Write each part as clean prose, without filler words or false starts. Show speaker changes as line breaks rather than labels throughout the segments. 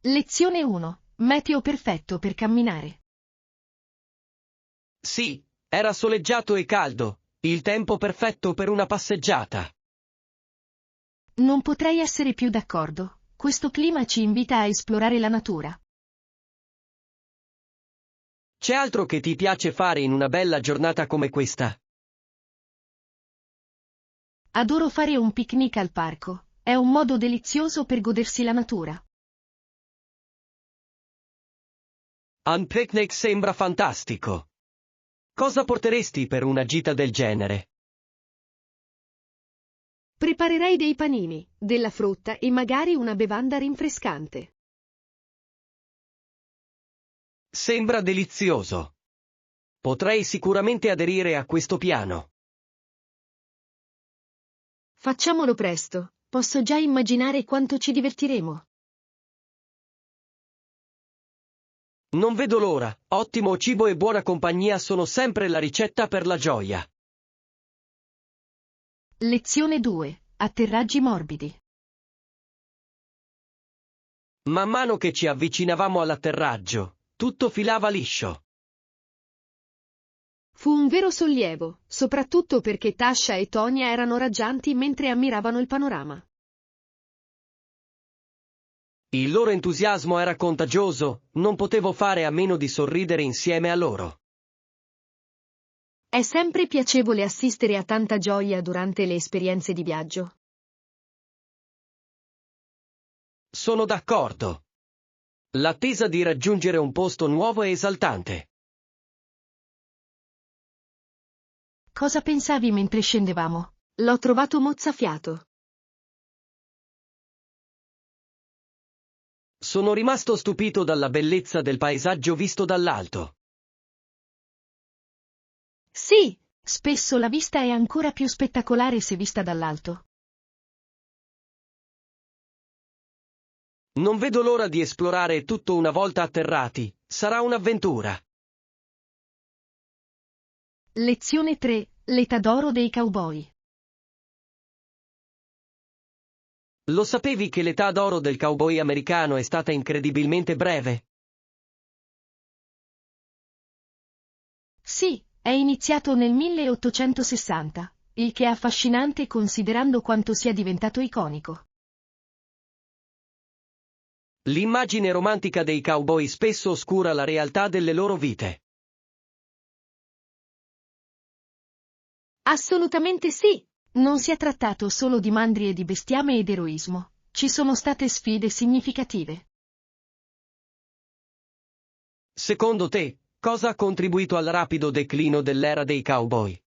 Lezione 1. Meteo perfetto per camminare.
Sì, era soleggiato e caldo, il tempo perfetto per una passeggiata.
Non potrei essere più d'accordo. Questo clima ci invita a esplorare la natura.
C'è altro che ti piace fare in una bella giornata come questa?
Adoro fare un picnic al parco. È un modo delizioso per godersi la natura.
Un picnic sembra fantastico. Cosa porteresti per una gita del genere?
Preparerei dei panini, della frutta e magari una bevanda rinfrescante.
Sembra delizioso. Potrei sicuramente aderire a questo piano.
Facciamolo presto. Posso già immaginare quanto ci divertiremo.
Non vedo l'ora, ottimo cibo e buona compagnia sono sempre la ricetta per la gioia.
Lezione 2. Atterraggi morbidi.
Man mano che ci avvicinavamo all'atterraggio, tutto filava liscio.
Fu un vero sollievo, soprattutto perché Tasha e Tonya erano raggianti mentre ammiravano il panorama.
Il loro entusiasmo era contagioso, non potevo fare a meno di sorridere insieme a loro.
È sempre piacevole assistere a tanta gioia durante le esperienze di viaggio.
Sono d'accordo. L'attesa di raggiungere un posto nuovo è esaltante.
Cosa pensavi mentre scendevamo? L'ho trovato mozzafiato.
Sono rimasto stupito dalla bellezza del paesaggio visto dall'alto.
Sì, spesso la vista è ancora più spettacolare se vista dall'alto.
Non vedo l'ora di esplorare tutto una volta atterrati, sarà un'avventura.
Lezione 3. L'età d'oro dei cowboy.
Lo sapevi che l'età d'oro del cowboy americano è stata incredibilmente breve?
Sì, è iniziato nel 1860, il che è affascinante considerando quanto sia diventato iconico.
L'immagine romantica dei cowboy spesso oscura la realtà delle loro vite.
Assolutamente sì. Non si è trattato solo di mandrie di bestiame ed eroismo. Ci sono state sfide significative.
Secondo te, cosa ha contribuito al rapido declino dell'era dei cowboy?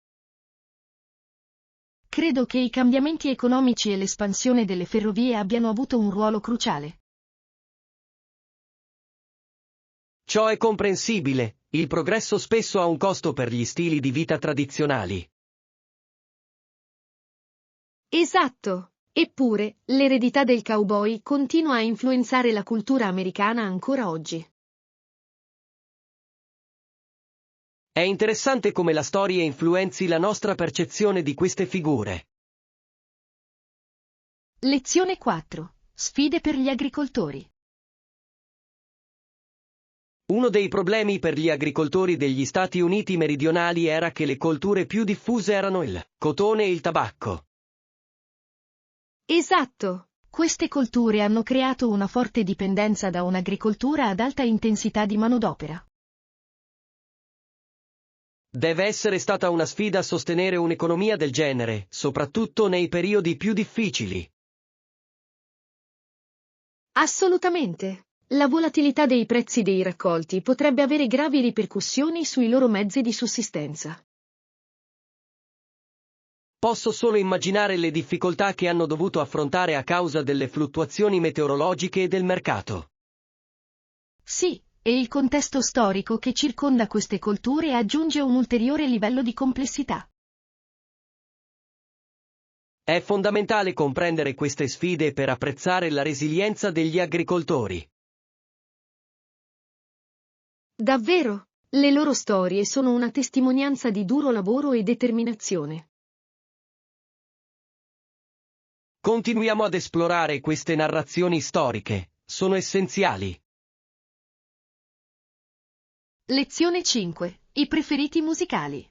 Credo che i cambiamenti economici e l'espansione delle ferrovie abbiano avuto un ruolo cruciale.
Ciò è comprensibile, il progresso spesso ha un costo per gli stili di vita tradizionali.
Esatto. Eppure, l'eredità del cowboy continua a influenzare la cultura americana ancora oggi.
È interessante come la storia influenzi la nostra percezione di queste figure.
Lezione 4. Sfide per gli agricoltori.
Uno dei problemi per gli agricoltori degli Stati Uniti meridionali era che le colture più diffuse erano il cotone e il tabacco.
Esatto. Queste colture hanno creato una forte dipendenza da un'agricoltura ad alta intensità di manodopera.
Deve essere stata una sfida sostenere un'economia del genere, soprattutto nei periodi più difficili.
Assolutamente. La volatilità dei prezzi dei raccolti potrebbe avere gravi ripercussioni sui loro mezzi di sussistenza.
Posso solo immaginare le difficoltà che hanno dovuto affrontare a causa delle fluttuazioni meteorologiche e del mercato.
Sì, e il contesto storico che circonda queste colture aggiunge un ulteriore livello di complessità.
È fondamentale comprendere queste sfide per apprezzare la resilienza degli agricoltori.
Davvero, le loro storie sono una testimonianza di duro lavoro e determinazione.
Continuiamo ad esplorare queste narrazioni storiche, sono essenziali.
Lezione 5. I preferiti musicali.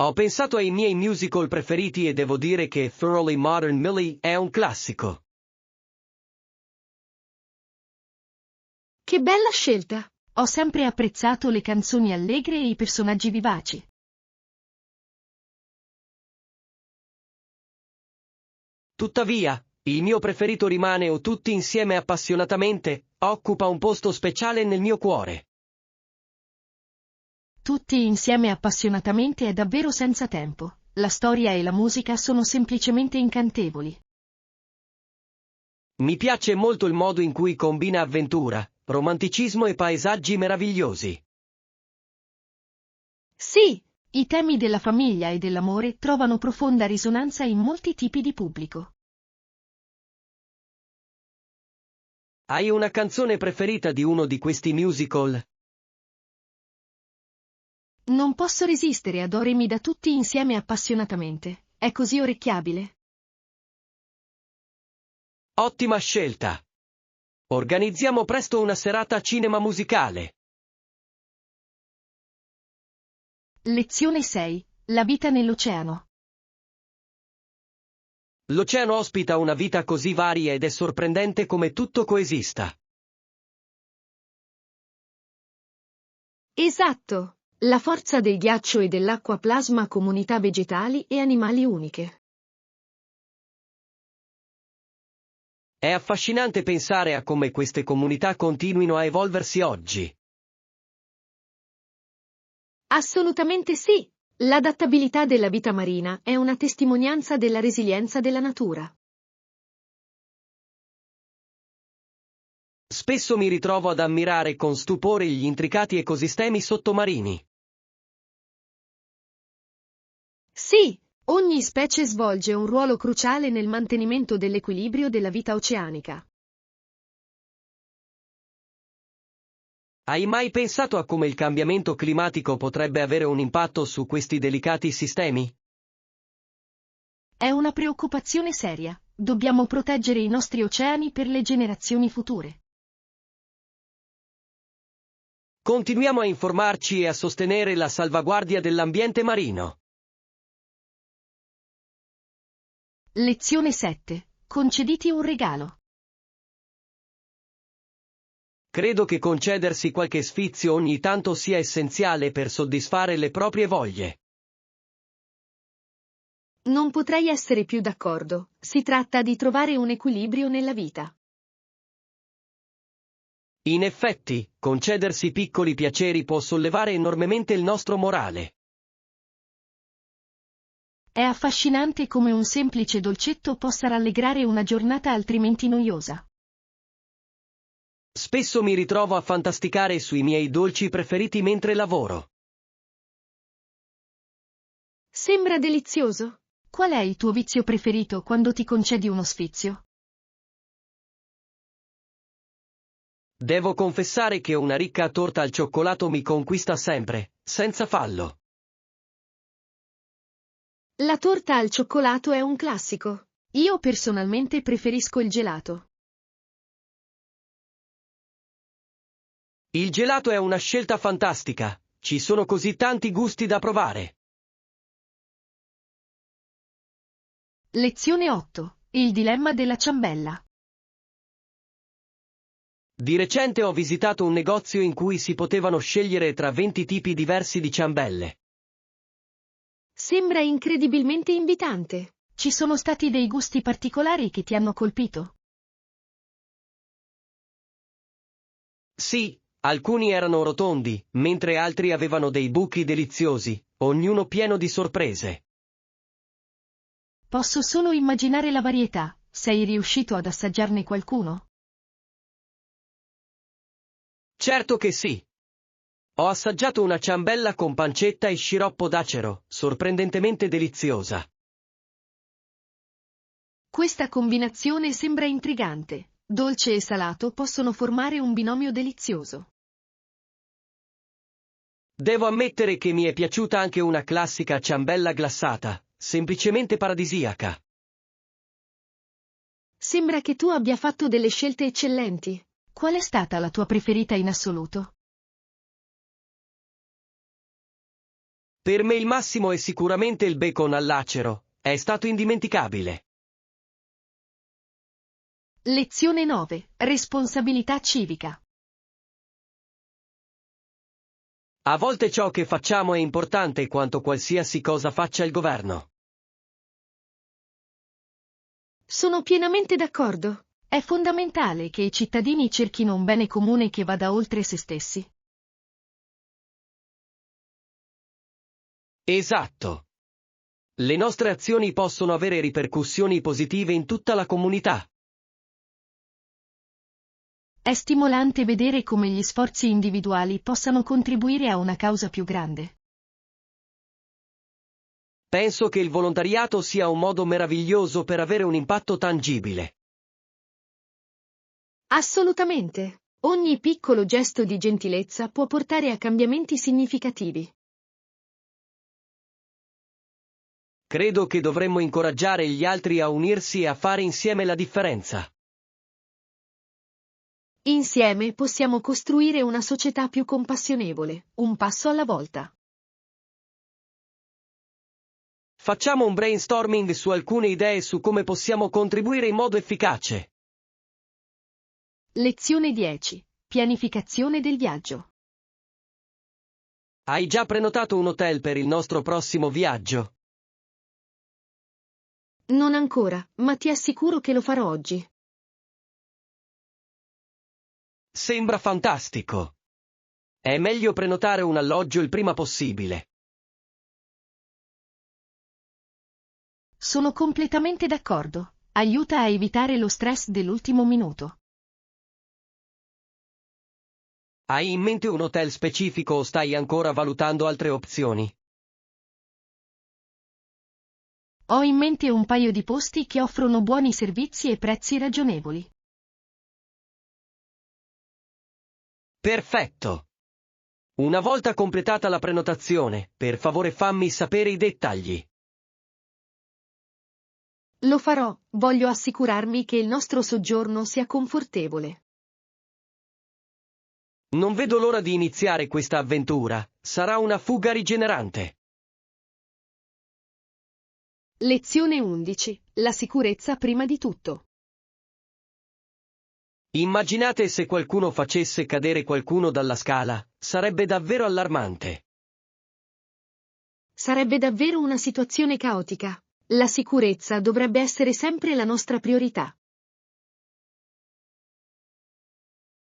Ho pensato ai miei musical preferiti e devo dire che Thoroughly Modern Millie è un classico.
Che bella scelta! Ho sempre apprezzato le canzoni allegre e i personaggi vivaci.
Tuttavia, il mio preferito rimane O tutti insieme appassionatamente, occupa un posto speciale nel mio cuore.
Tutti insieme appassionatamente è davvero senza tempo. La storia e la musica sono semplicemente incantevoli.
Mi piace molto il modo in cui combina avventura, romanticismo e paesaggi meravigliosi.
Sì, i temi della famiglia e dell'amore trovano profonda risonanza in molti tipi di pubblico.
Hai una canzone preferita di uno di questi musical?
Non posso resistere ad Doremi da tutti insieme appassionatamente. È così orecchiabile.
Ottima scelta! Organizziamo presto una serata cinema musicale.
Lezione 6. La vita nell'oceano.
L'oceano ospita una vita così varia ed è sorprendente come tutto coesista.
Esatto. La forza del ghiaccio e dell'acqua plasma comunità vegetali e animali uniche.
È affascinante pensare a come queste comunità continuino a evolversi oggi.
Assolutamente sì. L'adattabilità della vita marina è una testimonianza della resilienza della natura.
Spesso mi ritrovo ad ammirare con stupore gli intricati ecosistemi sottomarini.
Sì, ogni specie svolge un ruolo cruciale nel mantenimento dell'equilibrio della vita oceanica.
Hai mai pensato a come il cambiamento climatico potrebbe avere un impatto su questi delicati sistemi?
È una preoccupazione seria. Dobbiamo proteggere i nostri oceani per le generazioni future.
Continuiamo a informarci e a sostenere la salvaguardia dell'ambiente marino.
Lezione 7. Concediti un regalo.
Credo che concedersi qualche sfizio ogni tanto sia essenziale per soddisfare le proprie voglie.
Non potrei essere più d'accordo. Si tratta di trovare un equilibrio nella vita.
In effetti, concedersi piccoli piaceri può sollevare enormemente il nostro morale.
È affascinante come un semplice dolcetto possa rallegrare una giornata altrimenti noiosa.
Spesso mi ritrovo a fantasticare sui miei dolci preferiti mentre lavoro.
Sembra delizioso. Qual è il tuo vizio preferito quando ti concedi uno sfizio?
Devo confessare che una ricca torta al cioccolato mi conquista sempre, senza fallo.
La torta al cioccolato è un classico. Io personalmente preferisco il gelato.
Il gelato è una scelta fantastica, ci sono così tanti gusti da provare.
Lezione 8. Il dilemma della ciambella.
Di recente ho visitato un negozio in cui si potevano scegliere tra 20 tipi diversi di ciambelle.
Sembra incredibilmente invitante. Ci sono stati dei gusti particolari che ti hanno colpito?
Sì, alcuni erano rotondi, mentre altri avevano dei buchi deliziosi, ognuno pieno di sorprese.
Posso solo immaginare la varietà. Sei riuscito ad assaggiarne qualcuno?
Certo che sì. Ho assaggiato una ciambella con pancetta e sciroppo d'acero, sorprendentemente deliziosa.
Questa combinazione sembra intrigante. Dolce e salato possono formare un binomio delizioso.
Devo ammettere che mi è piaciuta anche una classica ciambella glassata, semplicemente paradisiaca.
Sembra che tu abbia fatto delle scelte eccellenti. Qual è stata la tua preferita in assoluto?
Per me il massimo è sicuramente il bacon all'acero, è stato indimenticabile.
Lezione 9. Responsabilità civica.
A volte ciò che facciamo è importante quanto qualsiasi cosa faccia il governo.
Sono pienamente d'accordo. È fondamentale che i cittadini cerchino un bene comune che vada oltre se stessi.
Esatto. Le nostre azioni possono avere ripercussioni positive in tutta la comunità.
È stimolante vedere come gli sforzi individuali possano contribuire a una causa più grande.
Penso che il volontariato sia un modo meraviglioso per avere un impatto tangibile.
Assolutamente. Ogni piccolo gesto di gentilezza può portare a cambiamenti significativi.
Credo che dovremmo incoraggiare gli altri a unirsi e a fare insieme la differenza.
Insieme possiamo costruire una società più compassionevole, un passo alla volta.
Facciamo un brainstorming su alcune idee su come possiamo contribuire in modo efficace.
Lezione 10. Pianificazione del viaggio.
Hai già prenotato un hotel per il nostro prossimo viaggio?
Non ancora, ma ti assicuro che lo farò oggi.
Sembra fantastico. È meglio prenotare un alloggio il prima possibile.
Sono completamente d'accordo. Aiuta a evitare lo stress dell'ultimo minuto.
Hai in mente un hotel specifico o stai ancora valutando altre opzioni?
Ho in mente un paio di posti che offrono buoni servizi e prezzi ragionevoli.
Perfetto. Una volta completata la prenotazione, per favore fammi sapere i dettagli.
Lo farò, voglio assicurarmi che il nostro soggiorno sia confortevole.
Non vedo l'ora di iniziare questa avventura, sarà una fuga rigenerante.
Lezione 11. La sicurezza prima di tutto.
Immaginate se qualcuno facesse cadere qualcuno dalla scala, sarebbe davvero allarmante.
Sarebbe davvero una situazione caotica. La sicurezza dovrebbe essere sempre la nostra priorità.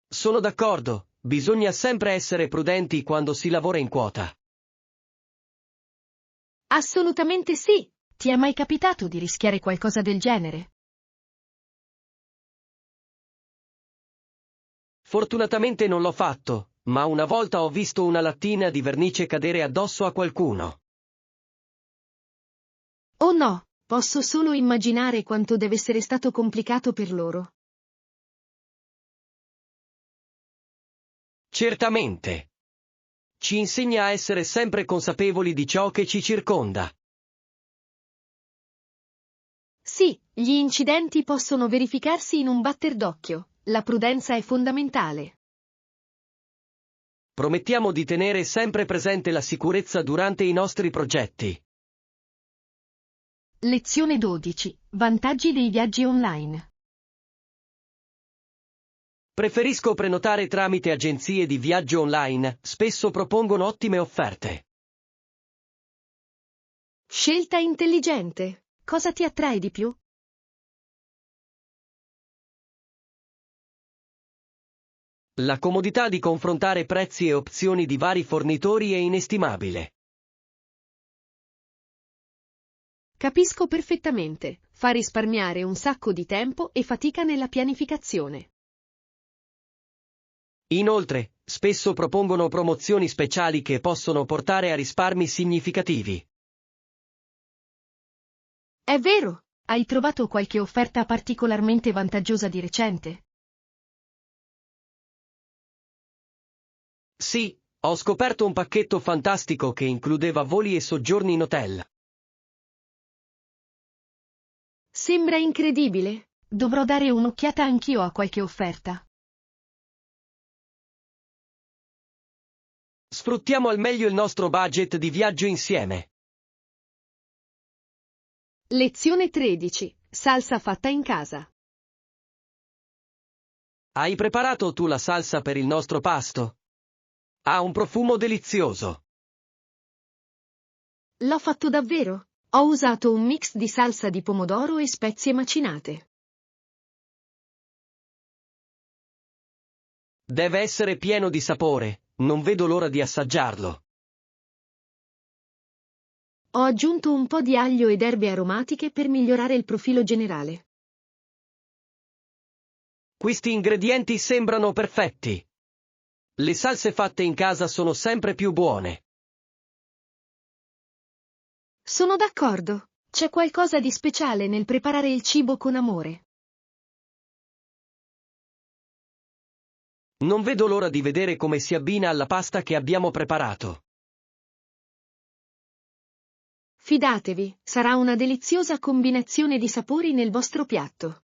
Sono d'accordo, bisogna sempre essere prudenti quando si lavora in quota.
Assolutamente sì. Ti è mai capitato di rischiare qualcosa del genere?
Fortunatamente non l'ho fatto, ma una volta ho visto una lattina di vernice cadere addosso a qualcuno.
Oh no, posso solo immaginare quanto deve essere stato complicato per loro.
Certamente. Ci insegna a essere sempre consapevoli di ciò che ci circonda.
Sì, gli incidenti possono verificarsi in un batter d'occhio. La prudenza è fondamentale.
Promettiamo di tenere sempre presente la sicurezza durante i nostri progetti.
Lezione 12. Vantaggi dei viaggi online.
Preferisco prenotare tramite agenzie di viaggio online, spesso propongono ottime offerte.
Scelta intelligente. Cosa ti attrae di più?
La comodità di confrontare prezzi e opzioni di vari fornitori è inestimabile.
Capisco perfettamente. Fa risparmiare un sacco di tempo e fatica nella pianificazione.
Inoltre, spesso propongono promozioni speciali che possono portare a risparmi significativi.
È vero. Hai trovato qualche offerta particolarmente vantaggiosa di recente?
Sì, ho scoperto un pacchetto fantastico che includeva voli e soggiorni in hotel.
Sembra incredibile. Dovrò dare un'occhiata anch'io a qualche offerta.
Sfruttiamo al meglio il nostro budget di viaggio insieme.
Lezione 13. Salsa fatta in casa.
Hai preparato tu la salsa per il nostro pasto? Ha un profumo delizioso.
L'ho fatto davvero. Ho usato un mix di salsa di pomodoro e spezie macinate.
Deve essere pieno di sapore, non vedo l'ora di assaggiarlo.
Ho aggiunto un po' di aglio ed erbe aromatiche per migliorare il profilo generale.
Questi ingredienti sembrano perfetti. Le salse fatte in casa sono sempre più buone.
Sono d'accordo. C'è qualcosa di speciale nel preparare il cibo con amore.
Non vedo l'ora di vedere come si abbina alla pasta che abbiamo preparato.
Fidatevi, sarà una deliziosa combinazione di sapori nel vostro piatto.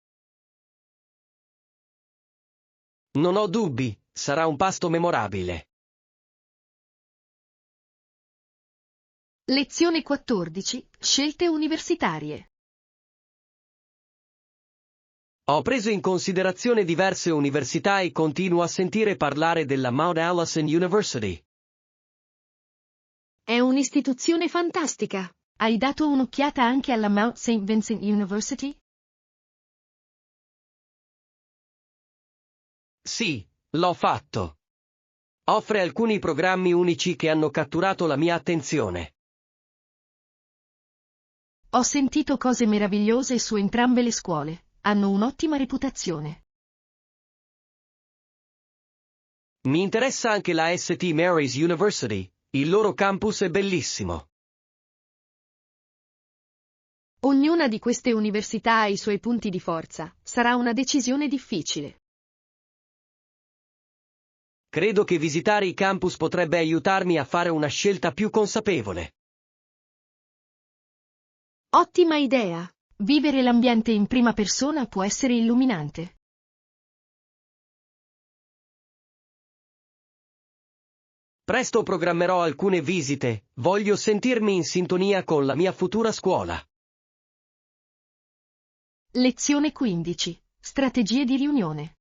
Non ho dubbi, sarà un pasto memorabile.
Lezione 14. Scelte universitarie.
Ho preso in considerazione diverse università e continuo a sentire parlare della Mount Allison University.
È un'istituzione fantastica. Hai dato un'occhiata anche alla Mount St. Vincent University?
Sì, l'ho fatto. Offre alcuni programmi unici che hanno catturato la mia attenzione.
Ho sentito cose meravigliose su entrambe le scuole. Hanno un'ottima reputazione.
Mi interessa anche la St. Mary's University, il loro campus è bellissimo.
Ognuna di queste università ha i suoi punti di forza. Sarà una decisione difficile.
Credo che visitare i campus potrebbe aiutarmi a fare una scelta più consapevole.
Ottima idea! Vivere l'ambiente in prima persona può essere illuminante.
Presto programmerò alcune visite, voglio sentirmi in sintonia con la mia futura scuola.
Lezione 15. Strategie di riunione.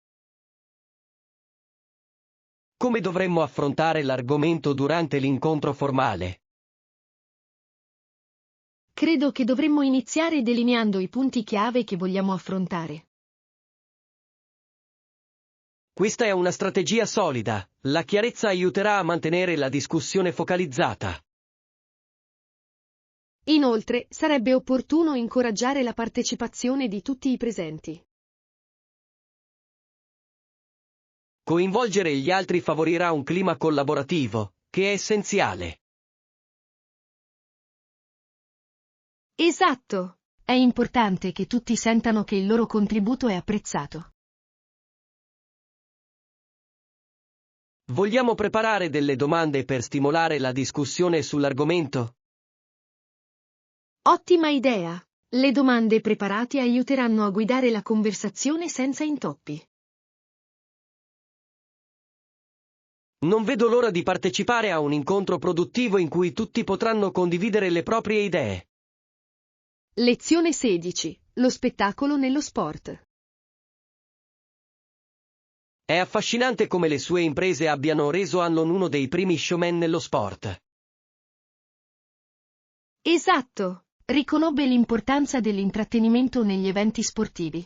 Come dovremmo affrontare l'argomento durante l'incontro formale?
Credo che dovremmo iniziare delineando i punti chiave che vogliamo affrontare.
Questa è una strategia solida, la chiarezza aiuterà a mantenere la discussione focalizzata.
Inoltre, sarebbe opportuno incoraggiare la partecipazione di tutti i presenti.
Coinvolgere gli altri favorirà un clima collaborativo, che è essenziale.
Esatto! È importante che tutti sentano che il loro contributo è apprezzato.
Vogliamo preparare delle domande per stimolare la discussione sull'argomento?
Ottima idea! Le domande preparate aiuteranno a guidare la conversazione senza intoppi.
Non vedo l'ora di partecipare a un incontro produttivo in cui tutti potranno condividere le proprie idee.
Lezione 16. Lo spettacolo nello sport.
È affascinante come le sue imprese abbiano reso Hanlon uno dei primi showman nello sport.
Esatto! Riconobbe l'importanza dell'intrattenimento negli eventi sportivi.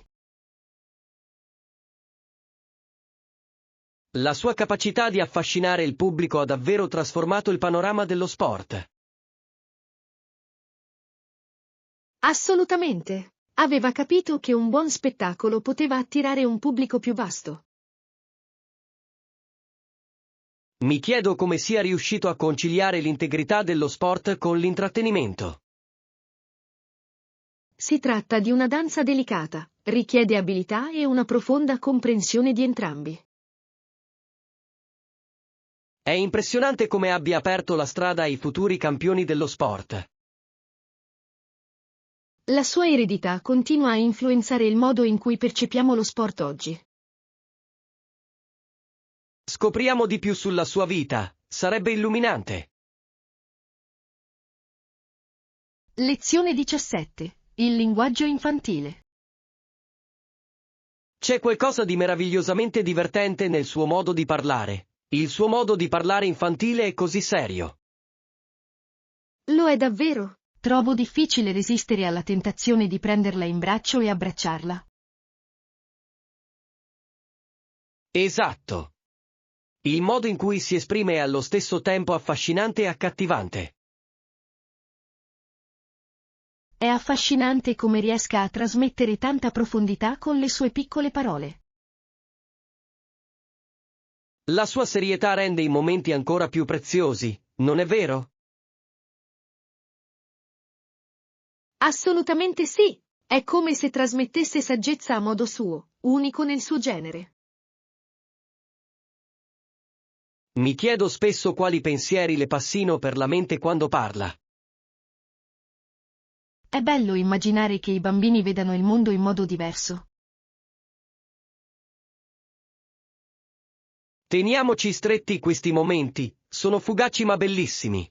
La sua capacità di affascinare il pubblico ha davvero trasformato il panorama dello sport.
Assolutamente! Aveva capito che un buon spettacolo poteva attirare un pubblico più vasto.
Mi chiedo come sia riuscito a conciliare l'integrità dello sport con l'intrattenimento.
Si tratta di una danza delicata, richiede abilità e una profonda comprensione di entrambi.
È impressionante come abbia aperto la strada ai futuri campioni dello sport.
La sua eredità continua a influenzare il modo in cui percepiamo lo sport oggi.
Scopriamo di più sulla sua vita, sarebbe illuminante.
Lezione 17. Il linguaggio infantile.
C'è qualcosa di meravigliosamente divertente nel suo modo di parlare. Il suo modo di parlare infantile è così serio.
Lo è davvero? Trovo difficile resistere alla tentazione di prenderla in braccio e abbracciarla.
Esatto. Il modo in cui si esprime è allo stesso tempo affascinante e accattivante.
È affascinante come riesca a trasmettere tanta profondità con le sue piccole parole.
La sua serietà rende i momenti ancora più preziosi, non è vero?
Assolutamente sì. È come se trasmettesse saggezza a modo suo, unico nel suo genere.
Mi chiedo spesso quali pensieri le passino per la mente quando parla.
È bello immaginare che i bambini vedano il mondo in modo diverso.
Teniamoci stretti questi momenti, sono fugaci ma bellissimi.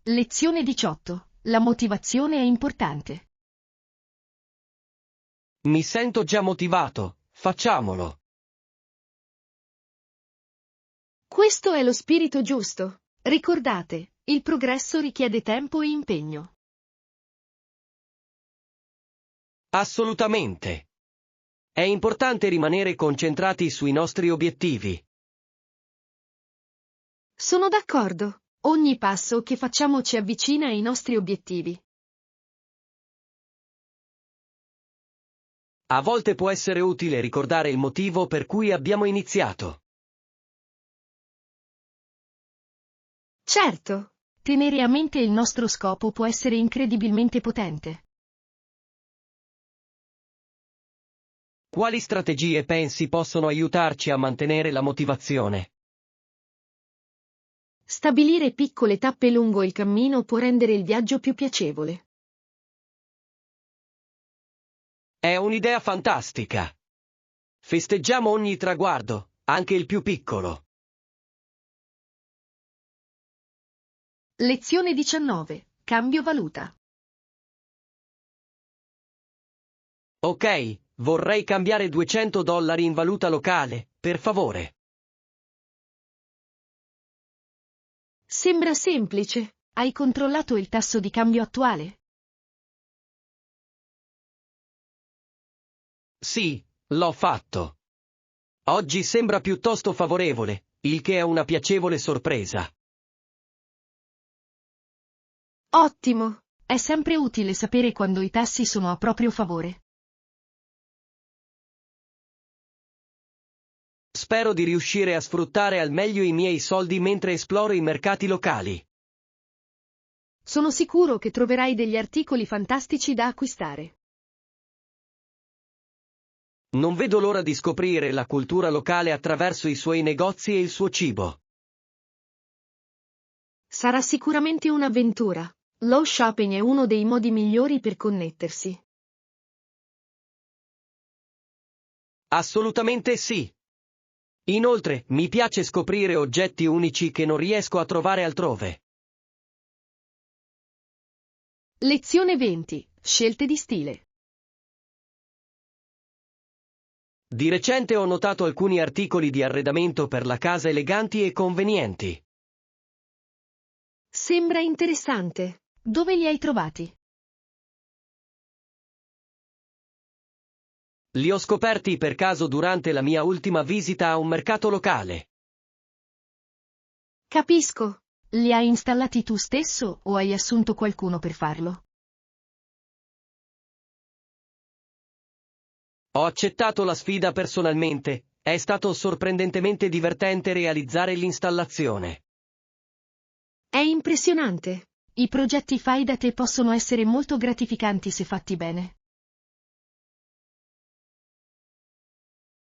Lezione 18. La motivazione è importante.
Mi sento già motivato, facciamolo.
Questo è lo spirito giusto. Ricordate, il progresso richiede tempo e impegno.
Assolutamente. È importante rimanere concentrati sui nostri obiettivi.
Sono d'accordo. Ogni passo che facciamo ci avvicina ai nostri obiettivi.
A volte può essere utile ricordare il motivo per cui abbiamo iniziato.
Certo, tenere a mente il nostro scopo può essere incredibilmente potente.
Quali strategie pensi possono aiutarci a mantenere la motivazione?
Stabilire piccole tappe lungo il cammino può rendere il viaggio più piacevole.
È un'idea fantastica. Festeggiamo ogni traguardo, anche il più piccolo.
Lezione 19. Cambio valuta.
Ok, vorrei cambiare $200 in valuta locale, per favore.
Sembra semplice. Hai controllato il tasso di cambio attuale?
Sì, l'ho fatto. Oggi sembra piuttosto favorevole, il che è una piacevole sorpresa.
Ottimo! È sempre utile sapere quando i tassi sono a proprio favore.
Spero di riuscire a sfruttare al meglio i miei soldi mentre esploro i mercati locali.
Sono sicuro che troverai degli articoli fantastici da acquistare.
Non vedo l'ora di scoprire la cultura locale attraverso i suoi negozi e il suo cibo.
Sarà sicuramente un'avventura. Lo shopping è uno dei modi migliori per connettersi.
Assolutamente sì. Inoltre, mi piace scoprire oggetti unici che non riesco a trovare altrove.
Lezione 20. Scelte di stile.
Di recente ho notato alcuni articoli di arredamento per la casa eleganti e convenienti.
Sembra interessante. Dove li hai trovati?
Li ho scoperti per caso durante la mia ultima visita a un mercato locale.
Capisco. Li hai installati tu stesso o hai assunto qualcuno per farlo?
Ho accettato la sfida personalmente, è stato sorprendentemente divertente realizzare l'installazione.
È impressionante. I progetti fai da te possono essere molto gratificanti se fatti bene.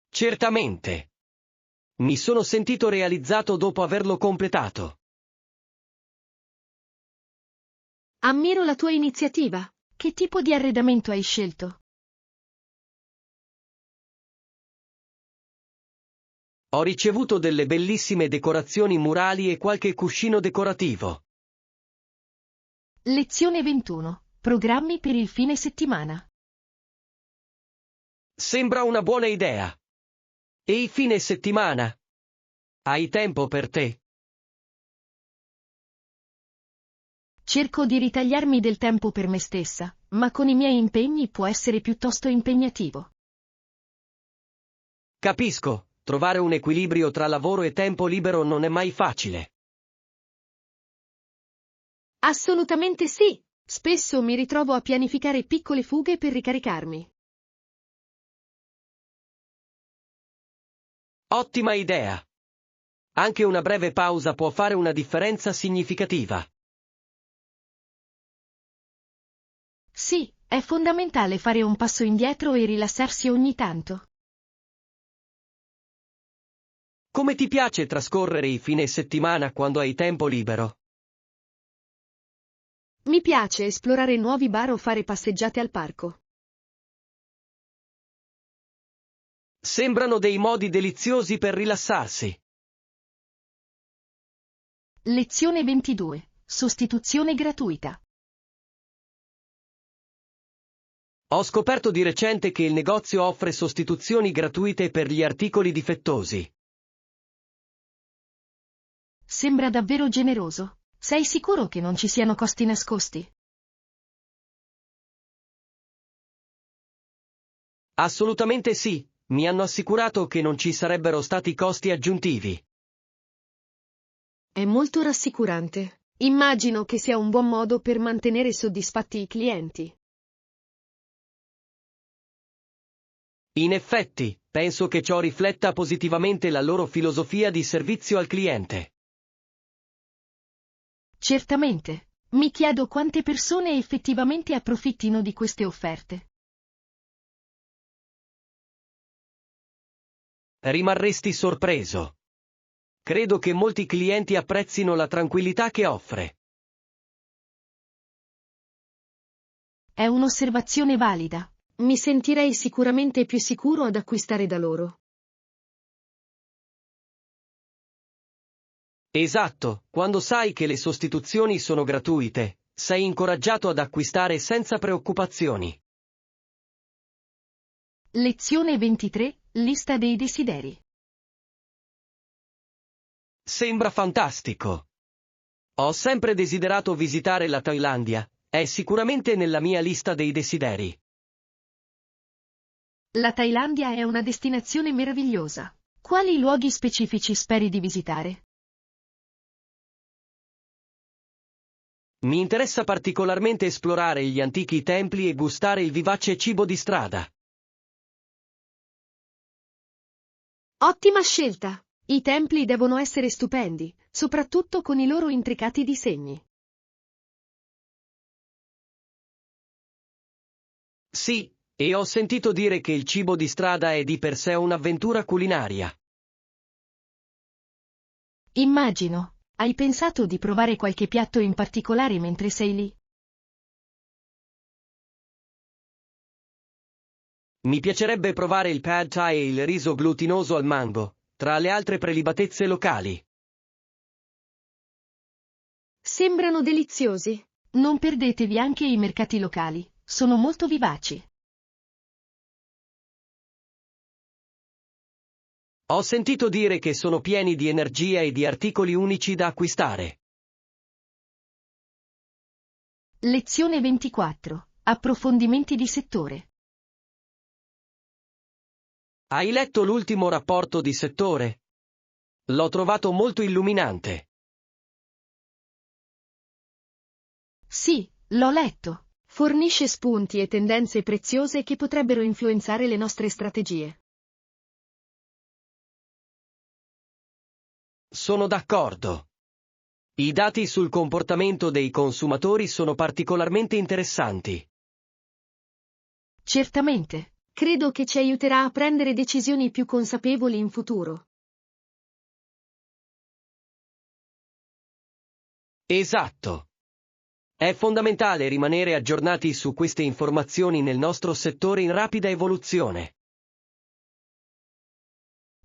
Certamente. Mi sono sentito realizzato dopo averlo completato.
Ammiro la tua iniziativa. Che tipo di arredamento hai scelto?
Ho ricevuto delle bellissime decorazioni murali e qualche cuscino decorativo.
Lezione 21. Programmi per il fine settimana.
Sembra una buona idea. E il fine settimana? Hai tempo per te?
Cerco di ritagliarmi del tempo per me stessa, ma con i miei impegni può essere piuttosto impegnativo.
Capisco, trovare un equilibrio tra lavoro e tempo libero non è mai facile.
Assolutamente sì. Spesso mi ritrovo a pianificare piccole fughe per ricaricarmi.
Ottima idea. Anche una breve pausa può fare una differenza significativa.
Sì, è fondamentale fare un passo indietro e rilassarsi ogni tanto.
Come ti piace trascorrere i fine settimana quando hai tempo libero?
Mi piace esplorare nuovi bar o fare passeggiate al parco.
Sembrano dei modi deliziosi per rilassarsi.
Lezione 22. Sostituzione gratuita.
Ho scoperto di recente che il negozio offre sostituzioni gratuite per gli articoli difettosi.
Sembra davvero generoso. Sei sicuro che non ci siano costi nascosti?
Assolutamente sì, mi hanno assicurato che non ci sarebbero stati costi aggiuntivi.
È molto rassicurante. Immagino che sia un buon modo per mantenere soddisfatti i clienti.
In effetti, penso che ciò rifletta positivamente la loro filosofia di servizio al cliente.
Certamente. Mi chiedo quante persone effettivamente approfittino di queste offerte.
Rimarresti sorpreso. Credo che molti clienti apprezzino la tranquillità che offre.
È un'osservazione valida. Mi sentirei sicuramente più sicuro ad acquistare da loro.
Esatto, quando sai che le sostituzioni sono gratuite, sei incoraggiato ad acquistare senza preoccupazioni.
Lezione 23. Lista dei desideri.
Sembra fantastico. Ho sempre desiderato visitare la Thailandia, è sicuramente nella mia lista dei desideri.
La Thailandia è una destinazione meravigliosa. Quali luoghi specifici speri di visitare?
Mi interessa particolarmente esplorare gli antichi templi e gustare il vivace cibo di strada.
Ottima scelta! I templi devono essere stupendi, soprattutto con i loro intricati disegni.
Sì, e ho sentito dire che il cibo di strada è di per sé un'avventura culinaria.
Immagino. Hai pensato di provare qualche piatto in particolare mentre sei lì?
Mi piacerebbe provare il pad thai e il riso glutinoso al mango, tra le altre prelibatezze locali.
Sembrano deliziosi. Non perdetevi anche i mercati locali, sono molto vivaci.
Ho sentito dire che sono pieni di energia e di articoli unici da acquistare.
Lezione 24. Approfondimenti di settore.
Hai letto l'ultimo rapporto di settore? L'ho trovato molto illuminante.
Sì, l'ho letto. Fornisce spunti e tendenze preziose che potrebbero influenzare le nostre strategie.
Sono d'accordo. I dati sul comportamento dei consumatori sono particolarmente interessanti.
Certamente. Credo che ci aiuterà a prendere decisioni più consapevoli in futuro.
Esatto. È fondamentale rimanere aggiornati su queste informazioni nel nostro settore in rapida evoluzione.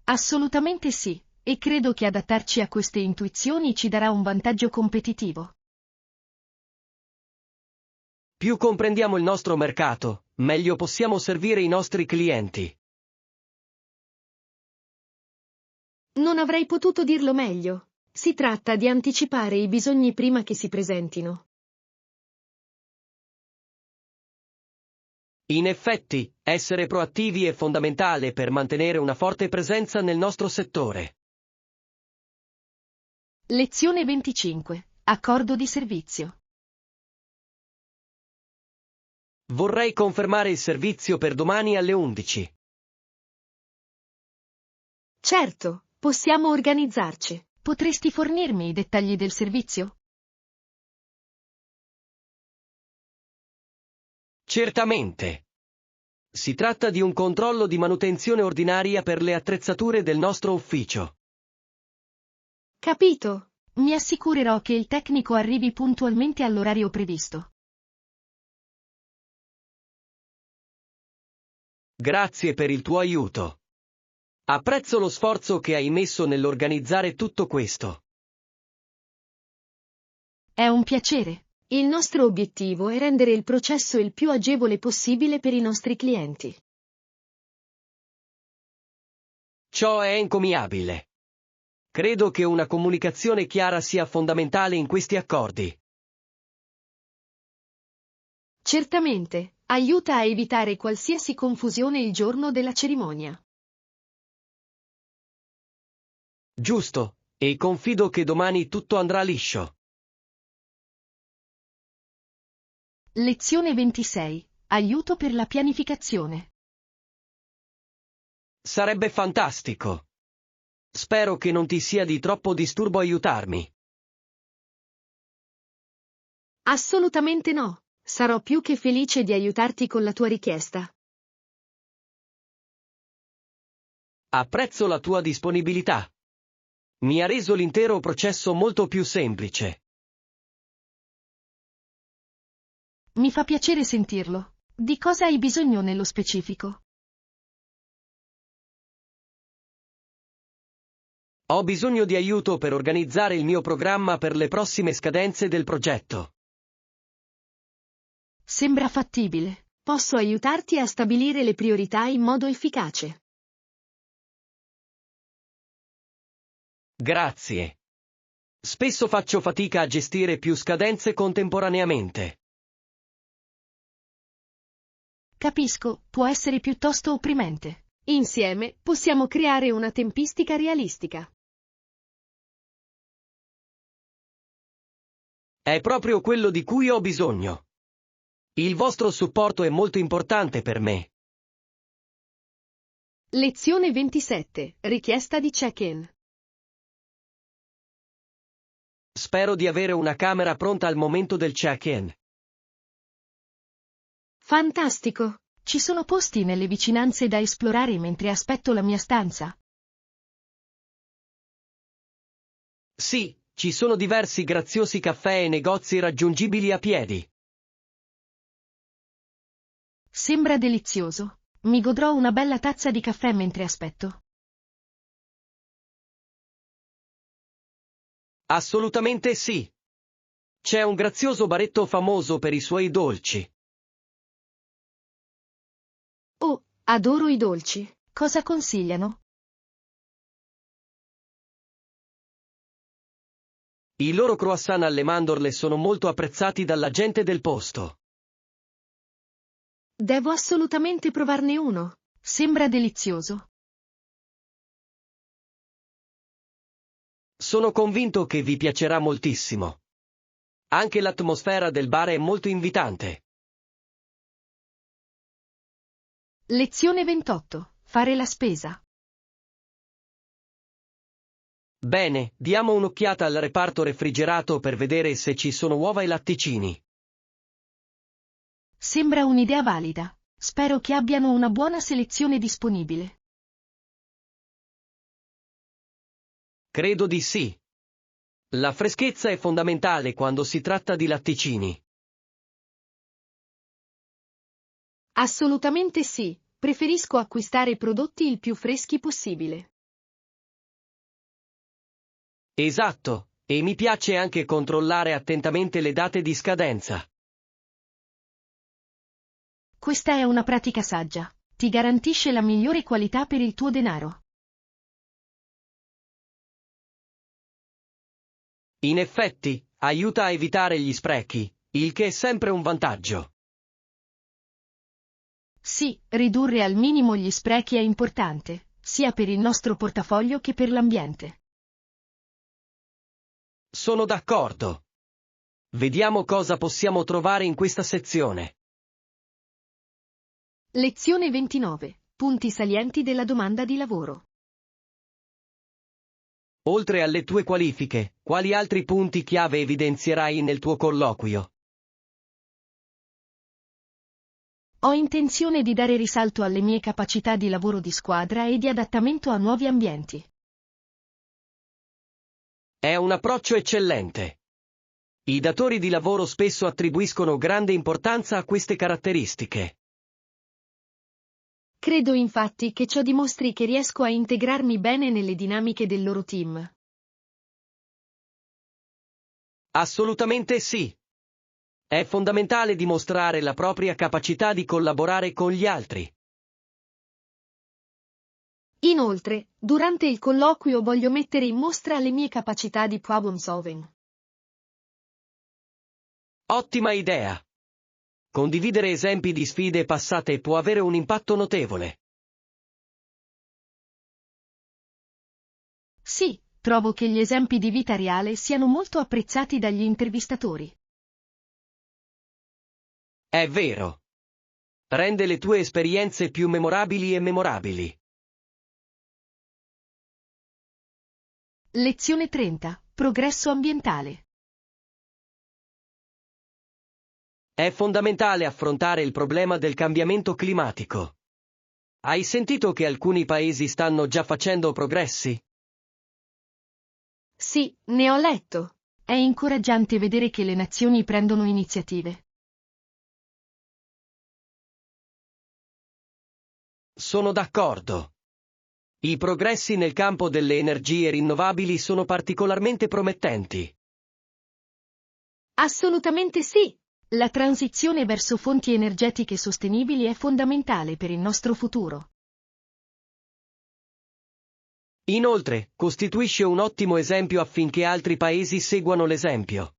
Assolutamente sì, e credo che adattarci a queste intuizioni ci darà un vantaggio competitivo.
Più comprendiamo il nostro mercato, meglio possiamo servire i nostri clienti.
Non avrei potuto dirlo meglio. Si tratta di anticipare i bisogni prima che si presentino.
In effetti, essere proattivi è fondamentale per mantenere una forte presenza nel nostro settore.
Lezione 25. Accordo di servizio.
Vorrei confermare il servizio per domani alle 11.
Certo, possiamo organizzarci. Potresti fornirmi i dettagli del servizio?
Certamente. Si tratta di un controllo di manutenzione ordinaria per le attrezzature del nostro ufficio.
Capito. Mi assicurerò che il tecnico arrivi puntualmente all'orario previsto.
Grazie per il tuo aiuto. Apprezzo lo sforzo che hai messo nell'organizzare tutto questo.
È un piacere. Il nostro obiettivo è rendere il processo il più agevole possibile per i nostri clienti.
Ciò è encomiabile. Credo che una comunicazione chiara sia fondamentale in questi accordi.
Certamente, aiuta a evitare qualsiasi confusione il giorno della cerimonia.
Giusto, e confido che domani tutto andrà liscio.
Lezione 26. Aiuto per la pianificazione.
Sarebbe fantastico. Spero che non ti sia di troppo disturbo aiutarmi.
Assolutamente no. Sarò più che felice di aiutarti con la tua richiesta.
Apprezzo la tua disponibilità. Mi ha reso l'intero processo molto più semplice.
Mi fa piacere sentirlo. Di cosa hai bisogno nello specifico?
Ho bisogno di aiuto per organizzare il mio programma per le prossime scadenze del progetto.
Sembra fattibile. Posso aiutarti a stabilire le priorità in modo efficace.
Grazie. Spesso faccio fatica a gestire più scadenze contemporaneamente.
Capisco, può essere piuttosto opprimente. Insieme possiamo creare una tempistica realistica.
È proprio quello di cui ho bisogno. Il vostro supporto è molto importante per me.
Lezione 27. Richiesta di check-in.
Spero di avere una camera pronta al momento del check-in.
Fantastico! Ci sono posti nelle vicinanze da esplorare mentre aspetto la mia stanza?
Sì, ci sono diversi graziosi caffè e negozi raggiungibili a piedi.
Sembra delizioso. Mi godrò una bella tazza di caffè mentre aspetto.
Assolutamente sì. C'è un grazioso baretto famoso per i suoi dolci.
Oh, adoro i dolci. Cosa consigliano?
I loro croissant alle mandorle sono molto apprezzati dalla gente del posto.
Devo assolutamente provarne uno. Sembra delizioso.
Sono convinto che vi piacerà moltissimo. Anche l'atmosfera del bar è molto invitante.
Lezione 28. Fare la spesa.
Bene, diamo un'occhiata al reparto refrigerato per vedere se ci sono uova e latticini.
Sembra un'idea valida. Spero che abbiano una buona selezione disponibile.
Credo di sì. La freschezza è fondamentale quando si tratta di latticini.
Assolutamente sì, preferisco acquistare prodotti il più freschi possibile.
Esatto, e mi piace anche controllare attentamente le date di scadenza.
Questa è una pratica saggia, ti garantisce la migliore qualità per il tuo denaro.
In effetti, aiuta a evitare gli sprechi, il che è sempre un vantaggio.
Sì, ridurre al minimo gli sprechi è importante, sia per il nostro portafoglio che per l'ambiente.
Sono d'accordo. Vediamo cosa possiamo trovare in questa sezione.
Lezione 29. Punti salienti della domanda di lavoro.
Oltre alle tue qualifiche, quali altri punti chiave evidenzierai nel tuo colloquio?
Ho intenzione di dare risalto alle mie capacità di lavoro di squadra e di adattamento a nuovi ambienti.
È un approccio eccellente. I datori di lavoro spesso attribuiscono grande importanza a queste caratteristiche.
Credo infatti che ciò dimostri che riesco a integrarmi bene nelle dinamiche del loro team.
Assolutamente sì. È fondamentale dimostrare la propria capacità di collaborare con gli altri.
Inoltre, durante il colloquio voglio mettere in mostra le mie capacità di problem solving.
Ottima idea. Condividere esempi di sfide passate può avere un impatto notevole.
Sì, trovo che gli esempi di vita reale siano molto apprezzati dagli intervistatori.
È vero. Rende le tue esperienze più memorabili e memorabili.
Lezione 30. Progresso ambientale.
È fondamentale affrontare il problema del cambiamento climatico. Hai sentito che alcuni paesi stanno già facendo progressi?
Sì, ne ho letto. È incoraggiante vedere che le nazioni prendono iniziative.
Sono d'accordo. I progressi nel campo delle energie rinnovabili sono particolarmente promettenti.
Assolutamente sì. La transizione verso fonti energetiche sostenibili è fondamentale per il nostro futuro.
Inoltre, costituisce un ottimo esempio affinché altri paesi seguano l'esempio.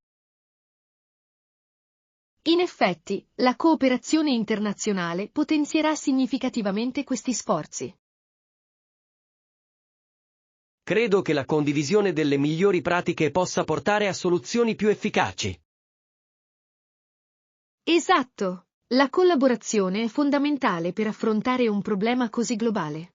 In effetti, la cooperazione internazionale potenzierà significativamente questi sforzi.
Credo che la condivisione delle migliori pratiche possa portare a soluzioni più efficaci.
Esatto. La collaborazione è fondamentale per affrontare un problema così globale.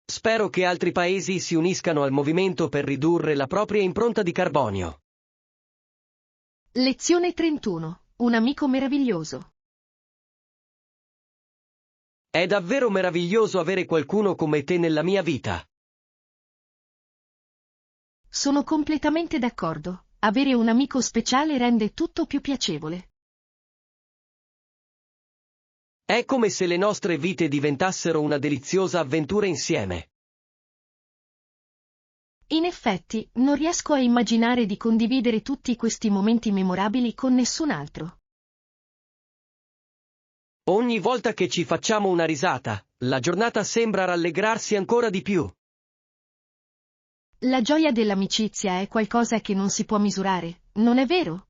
Spero che altri paesi si uniscano al movimento per ridurre la propria impronta di carbonio.
Lezione 31. Un amico meraviglioso.
È davvero meraviglioso avere qualcuno come te nella mia vita.
Sono completamente d'accordo. Avere un amico speciale rende tutto più piacevole.
È come se le nostre vite diventassero una deliziosa avventura insieme.
In effetti, non riesco a immaginare di condividere tutti questi momenti memorabili con nessun altro.
Ogni volta che ci facciamo una risata, la giornata sembra rallegrarsi ancora di più.
La gioia dell'amicizia è qualcosa che non si può misurare, non è vero?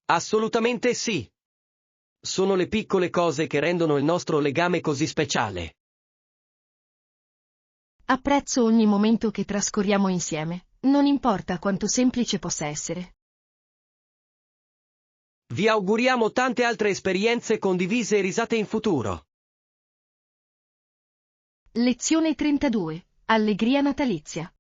Assolutamente sì. Sono le piccole cose che rendono il nostro legame così speciale.
Apprezzo ogni momento che trascorriamo insieme, non importa quanto semplice possa essere.
Vi auguriamo tante altre esperienze condivise e risate in futuro.
Lezione 32. Allegria natalizia.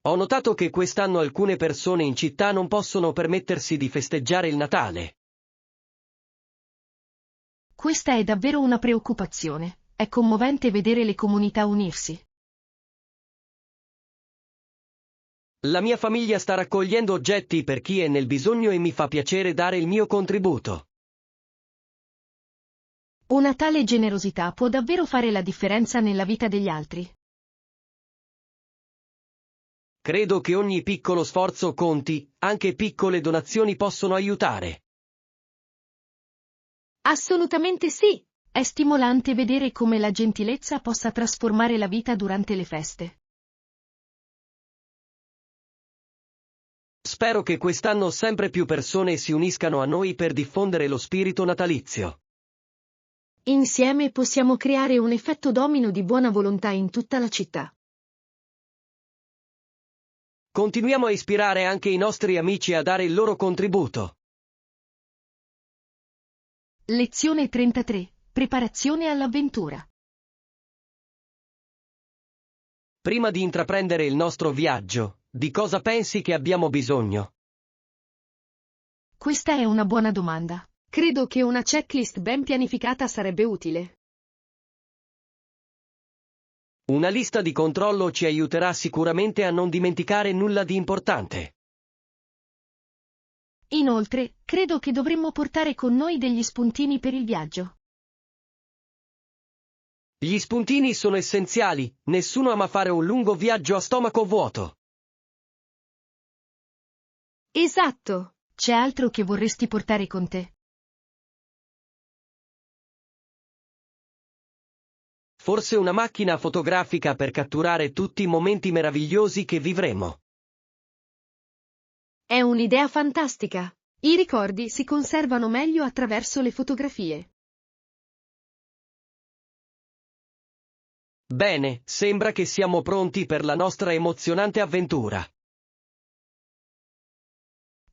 Ho notato che quest'anno alcune persone in città non possono permettersi di festeggiare il Natale.
Questa è davvero una preoccupazione. È commovente vedere le comunità unirsi.
La mia famiglia sta raccogliendo oggetti per chi è nel bisogno e mi fa piacere dare il mio contributo.
Una tale generosità può davvero fare la differenza nella vita degli altri.
Credo che ogni piccolo sforzo conti, anche piccole donazioni possono aiutare.
Assolutamente sì! È stimolante vedere come la gentilezza possa trasformare la vita durante le feste.
Spero che quest'anno sempre più persone si uniscano a noi per diffondere lo spirito natalizio.
Insieme possiamo creare un effetto domino di buona volontà in tutta la città.
Continuiamo a ispirare anche i nostri amici a dare il loro contributo.
Lezione 33. Preparazione all'avventura.
Prima di intraprendere il nostro viaggio, di cosa pensi che abbiamo bisogno?
Questa è una buona domanda. Credo che una checklist ben pianificata sarebbe utile.
Una lista di controllo ci aiuterà sicuramente a non dimenticare nulla di importante.
Inoltre, credo che dovremmo portare con noi degli spuntini per il viaggio.
Gli spuntini sono essenziali, nessuno ama fare un lungo viaggio a stomaco vuoto.
Esatto! C'è altro che vorresti portare con te?
Forse una macchina fotografica per catturare tutti i momenti meravigliosi che vivremo.
È un'idea fantastica! I ricordi si conservano meglio attraverso le fotografie.
Bene, sembra che siamo pronti per la nostra emozionante avventura.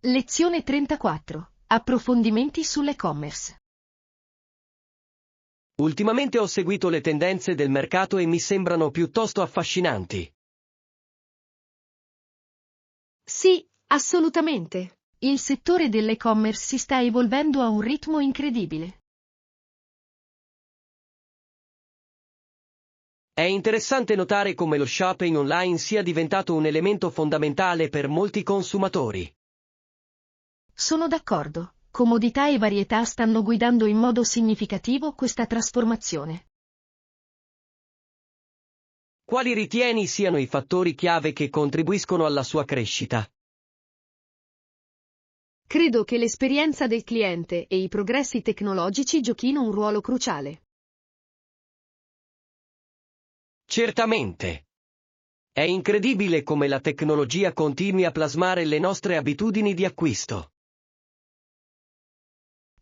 Lezione 34. Approfondimenti sull'e-commerce.
Ultimamente ho seguito le tendenze del mercato e mi sembrano piuttosto affascinanti.
Sì, assolutamente. Il settore dell'e-commerce si sta evolvendo a un ritmo incredibile.
È interessante notare come lo shopping online sia diventato un elemento fondamentale per molti consumatori.
Sono d'accordo. Comodità e varietà stanno guidando in modo significativo questa trasformazione.
Quali ritieni siano i fattori chiave che contribuiscono alla sua crescita?
Credo che l'esperienza del cliente e i progressi tecnologici giochino un ruolo cruciale.
Certamente. È incredibile come la tecnologia continui a plasmare le nostre abitudini di acquisto.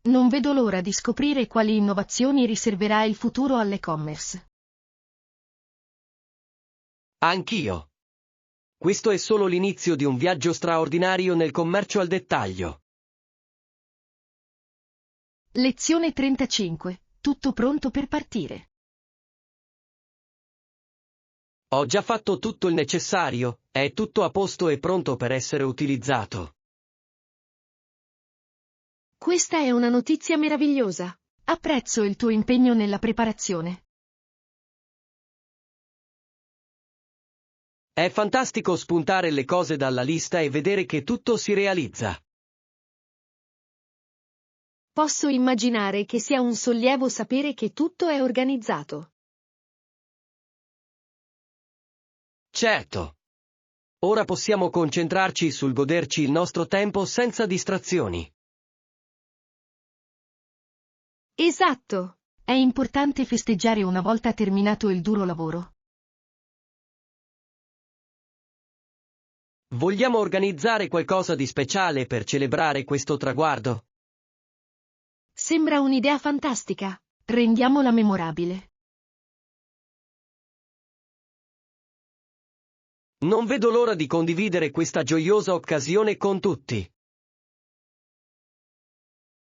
Non vedo l'ora di scoprire quali innovazioni riserverà il futuro all'e-commerce.
Anch'io. Questo è solo l'inizio di un viaggio straordinario nel commercio al dettaglio.
Lezione 35. Tutto pronto per partire.
Ho già fatto tutto il necessario, è tutto a posto e pronto per essere utilizzato.
Questa è una notizia meravigliosa. Apprezzo il tuo impegno nella preparazione.
È fantastico spuntare le cose dalla lista e vedere che tutto si realizza.
Posso immaginare che sia un sollievo sapere che tutto è organizzato.
Certo. Ora possiamo concentrarci sul goderci il nostro tempo senza distrazioni.
Esatto. È importante festeggiare una volta terminato il duro lavoro.
Vogliamo organizzare qualcosa di speciale per celebrare questo traguardo?
Sembra un'idea fantastica. Rendiamola memorabile.
Non vedo l'ora di condividere questa gioiosa occasione con tutti.